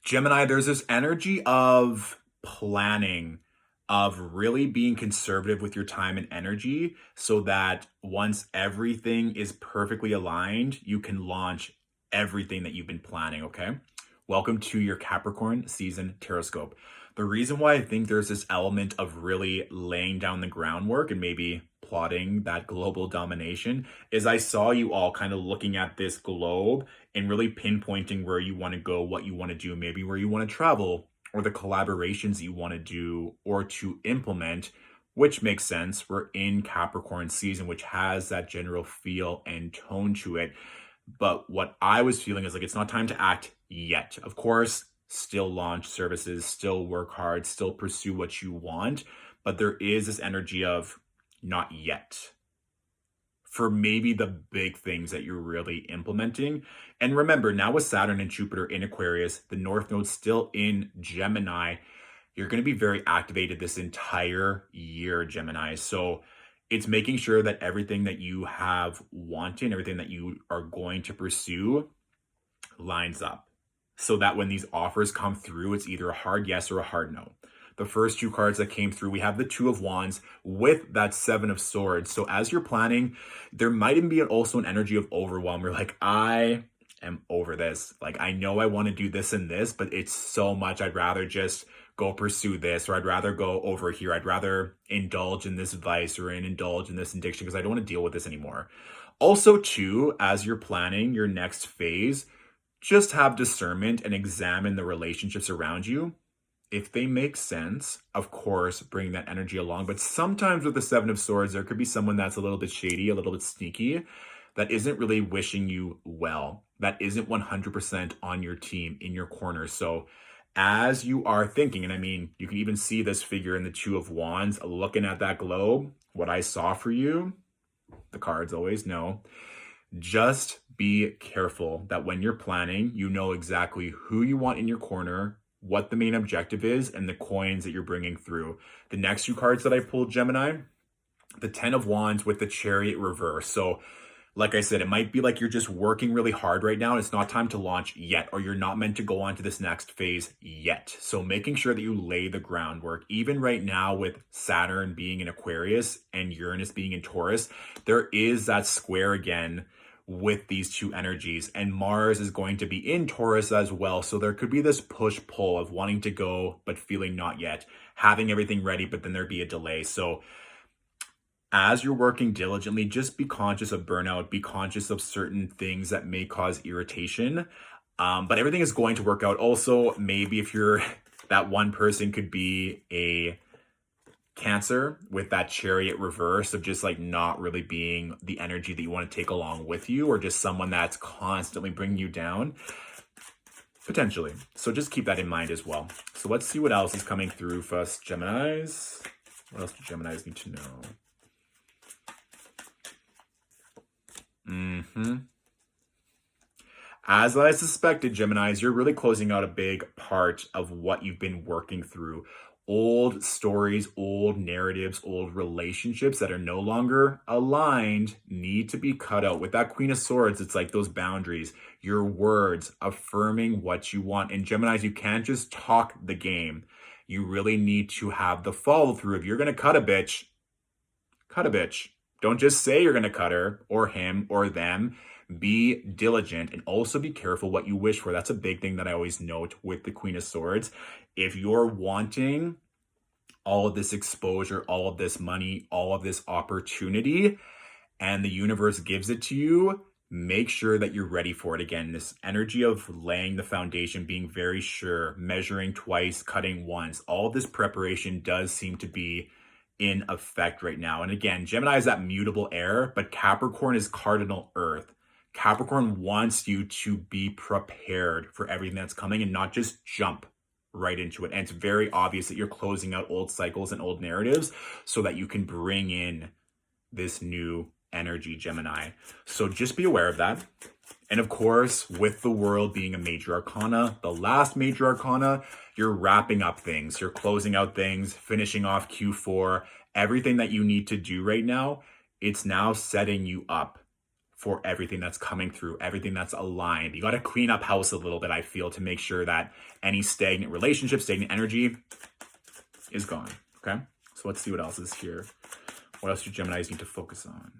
Gemini, there's this energy of planning, of really being conservative with your time and energy so that once everything is perfectly aligned, you can launch everything that you've been planning, okay? Welcome to your Capricorn season Horoscope. The reason why I think there's this element of really laying down the groundwork and maybe plotting that global domination is I saw you all kind of looking at this globe and really pinpointing where you want to go, what you want to do, maybe where you want to travel, or the collaborations you want to do or to implement, which makes sense. We're in Capricorn season, which has that general feel and tone to it. But what I was feeling is like it's not time to act yet. Of course, still launch services, still work hard, still pursue what you want. But there is this energy of not yet for maybe the big things that you're really implementing. And remember, now with Saturn and Jupiter in Aquarius, the North Node still in Gemini, you're going to be very activated this entire year, Gemini. So it's making sure that everything that you have wanted, everything that you are going to pursue lines up so that when these offers come through, it's either a hard yes or a hard no. The first two cards that came through, we have the Two of Wands with that Seven of Swords. So as you're planning, there might even be also an energy of overwhelm. You're like, I am over this. Like, I know I want to do this and this, but it's so much. I'd rather just go pursue this, or I'd rather go over here. I'd rather indulge in this vice or indulge in this addiction because I don't want to deal with this anymore. Also, too, as you're planning your next phase, just have discernment and examine the relationships around you. If they make sense, of course, bring that energy along. But sometimes with the Seven of Swords, there could be someone that's a little bit shady, a little bit sneaky, that isn't really wishing you well, that isn't 100% on your team, in your corner. So as you are thinking, and I mean, you can even see this figure in the Two of Wands looking at that globe, what I saw for you, the cards always know. Just be careful that when you're planning, you know exactly who you want in your corner, what the main objective is, and the coins that you're bringing through. The next two cards that I pulled, Gemini, the 10 of Wands with the Chariot reverse. So like I said, it might be like you're just working really hard right now and it's not time to launch yet, or you're not meant to go on to this next phase yet. So making sure that you lay the groundwork, even right now with Saturn being in Aquarius and Uranus being in Taurus, there is that square again with these two energies, and Mars is going to be in Taurus as well. So there could be this push-pull of wanting to go, but feeling not yet, having everything ready, but then there'd be a delay. So as you're working diligently, just be conscious of burnout, be conscious of certain things that may cause irritation. But everything is going to work out. Also, maybe if you're that one person could be a Cancer with that Chariot reverse of just like not really being the energy that you want to take along with you, or just someone that's constantly bringing you down, potentially. So just keep that in mind as well. So let's see what else is coming through for us, Geminis. What else do Geminis need to know? As I suspected, Geminis, you're really closing out a big part of what you've been working through. Old stories, old narratives, old relationships that are no longer aligned need to be cut out. With that Queen of Swords, it's like those boundaries, your words, affirming what you want. And Geminis, you can't just talk the game. You really need to have the follow through. If you're going to cut a bitch, cut a bitch. Don't just say you're going to cut her or him or them. Be diligent and also be careful what you wish for. That's a big thing that I always note with the Queen of Swords. If you're wanting all of this exposure, all of this money, all of this opportunity, and the universe gives it to you, make sure that you're ready for it. Again, this energy of laying the foundation, being very sure, measuring twice, cutting once, all of this preparation does seem to be in effect right now. And again, Gemini is that mutable air, but Capricorn is cardinal earth. Capricorn wants you to be prepared for everything that's coming and not just jump right into it. And it's very obvious that you're closing out old cycles and old narratives so that you can bring in this new energy, Gemini. So just be aware of that. And of course, with the world being a major arcana, the last major arcana, you're wrapping up things, you're closing out things, finishing off Q4, everything that you need to do right now, it's now setting you up for everything that's coming through, everything that's aligned. You got to clean up house a little bit, I feel, to make sure that any stagnant relationship, stagnant energy is gone, okay? So let's see what else is here. What else do Geminis need to focus on?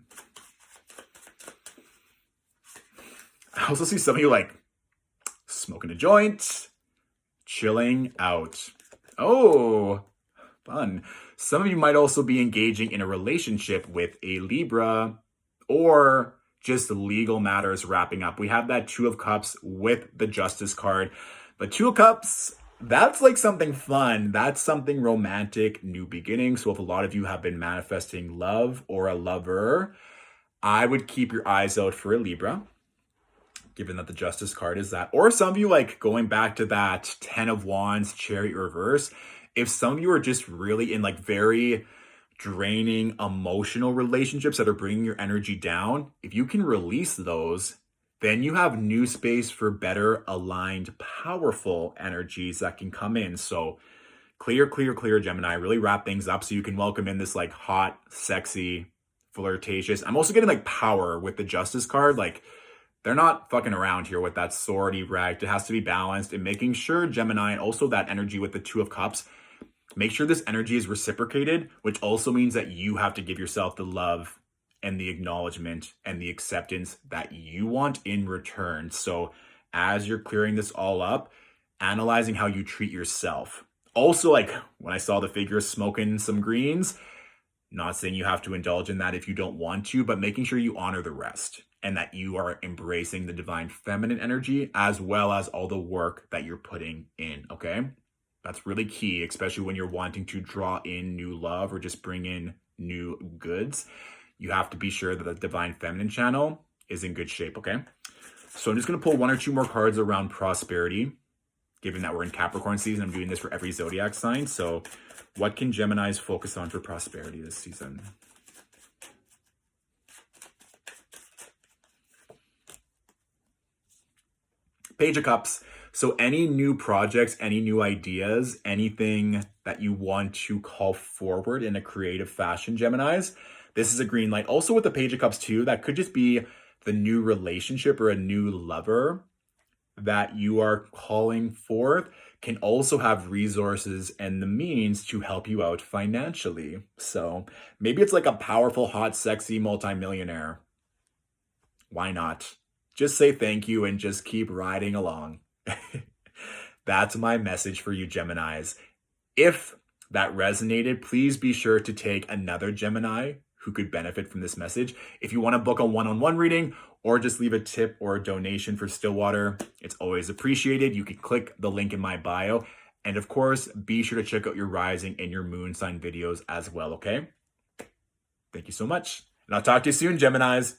I also see some of you like smoking a joint, chilling out. Oh, fun. Some of you might also be engaging in a relationship with a Libra, or just legal matters wrapping up. We have that Two of Cups with the Justice card. But Two of Cups, that's like something fun. That's something romantic, new beginning. So if a lot of you have been manifesting love or a lover, I would keep your eyes out for a Libra, given that the Justice card is that. Or some of you, like going back to that 10 of Wands, Chariot reverse. If some of you are just really in like very draining emotional relationships that are bringing your energy down, if you can release those, then you have new space for better aligned, powerful energies that can come in. So clear, Gemini. Really wrap things up so you can welcome in this like hot, sexy, flirtatious. I'm also getting like power with the Justice card. Like they're not fucking around here with that sword erect. It has to be balanced, and making sure, Gemini, and also that energy with the Two of Cups, make sure this energy is reciprocated, which also means that you have to give yourself the love and the acknowledgement and the acceptance that you want in return. So as you're clearing this all up, analyzing how you treat yourself. Also, like when I saw the figure smoking some greens, not saying you have to indulge in that if you don't want to, but making sure you honor the rest and that you are embracing the divine feminine energy as well as all the work that you're putting in, okay? That's really key, especially when you're wanting to draw in new love or just bring in new goods. You have to be sure that the divine feminine channel is in good shape, okay? So I'm just going to pull one or two more cards around prosperity, given that we're in Capricorn season. I'm doing this for every zodiac sign. So what can Geminis focus on for prosperity this season? Page of Cups. So any new projects, any new ideas, anything that you want to call forward in a creative fashion, Geminis, this is a green light. Also with the Page of Cups too, that could just be the new relationship or a new lover that you are calling forth can also have resources and the means to help you out financially. So maybe it's like a powerful, hot, sexy multimillionaire. Why not? Just say thank you and just keep riding along. That's my message for you, Geminis. If that resonated, please be sure to take another Gemini who could benefit from this message. If you want to book a one-on-one reading or just leave a tip or a donation for Stillwater, it's always appreciated. You can click the link in my bio. And of course, be sure to check out your rising and your moon sign videos as well, okay? Thank you so much. And I'll talk to you soon, Geminis.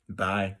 Bye.